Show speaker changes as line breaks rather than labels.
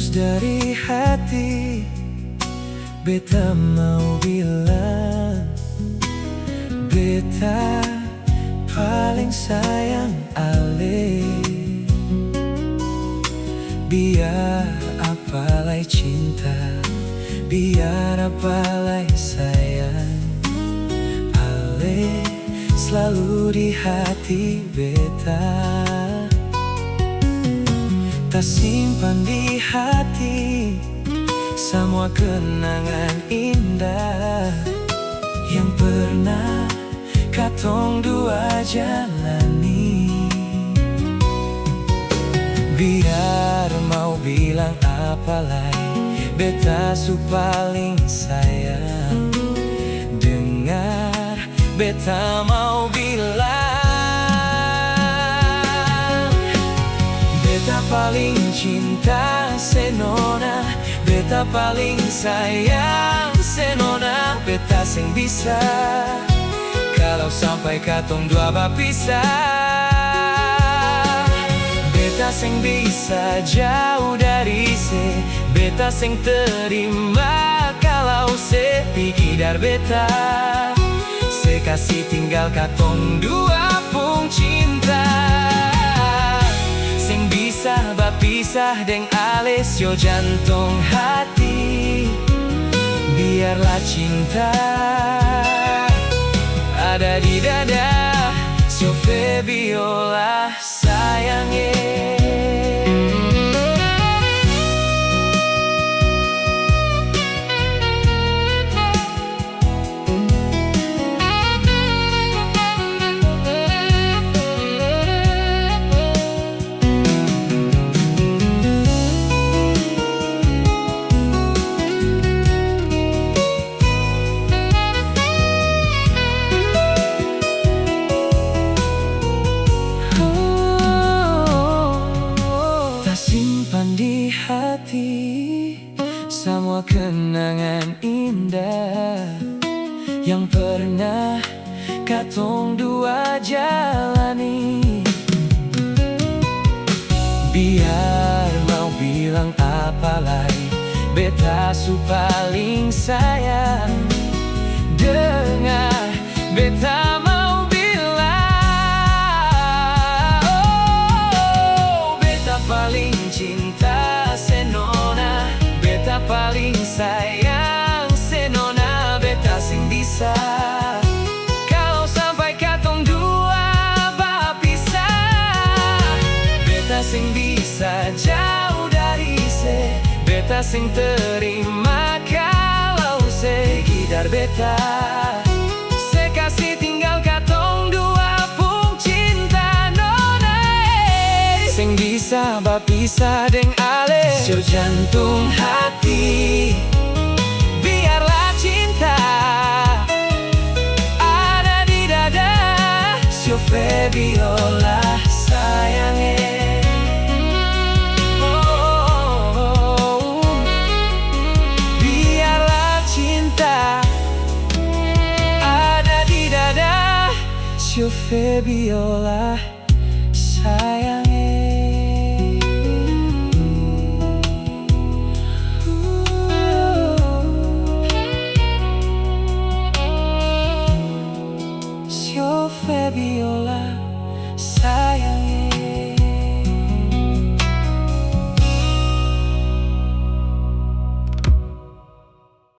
Tulus dari hati, beta mau bilang, beta paling sayang ale. Biar apalai cinta, biar apalai sayang, ale selalu di hati beta. Tak simpan di hati semua kenangan indah yang pernah katong dua jalani. Biar mau bilang apalai, beta su paling sayang. Dengar, beta mau bilang, beta paling cinta senona, beta paling sayang senona. Beta sing bisa kalau sampai katong dua bapisah. Beta sing bisa jauh dari se, beta sing terima kalau se pergi dari beta. Se kasih tinggal katong dua pung cinta. Sing bisa bapisah deng alis yo jantung hati. Biarlah cinta ada di dada, so Febiola sayangnya. Simpan di hati semua kenangan indah yang pernah katong dua jalani. Biar mau bilang apalai, beta su paling sayang. Dengar, beta mau paling cinta senona, beta paling sayang senona. Beta sing bisa kalau sampai katong dua bapisah. Beta sing bisa jauh dari se, beta sing terima kalau se pergi dari beta. Se kasih tinggal katong dua pung cinta nona. Sing bisa bapisah deng ale yo jantung hati. Biarlah cinta ada di dada, yo Febiola sayangnya. Biarlah cinta ada di dada, yo Febiola sayangnya. Febiola sayang.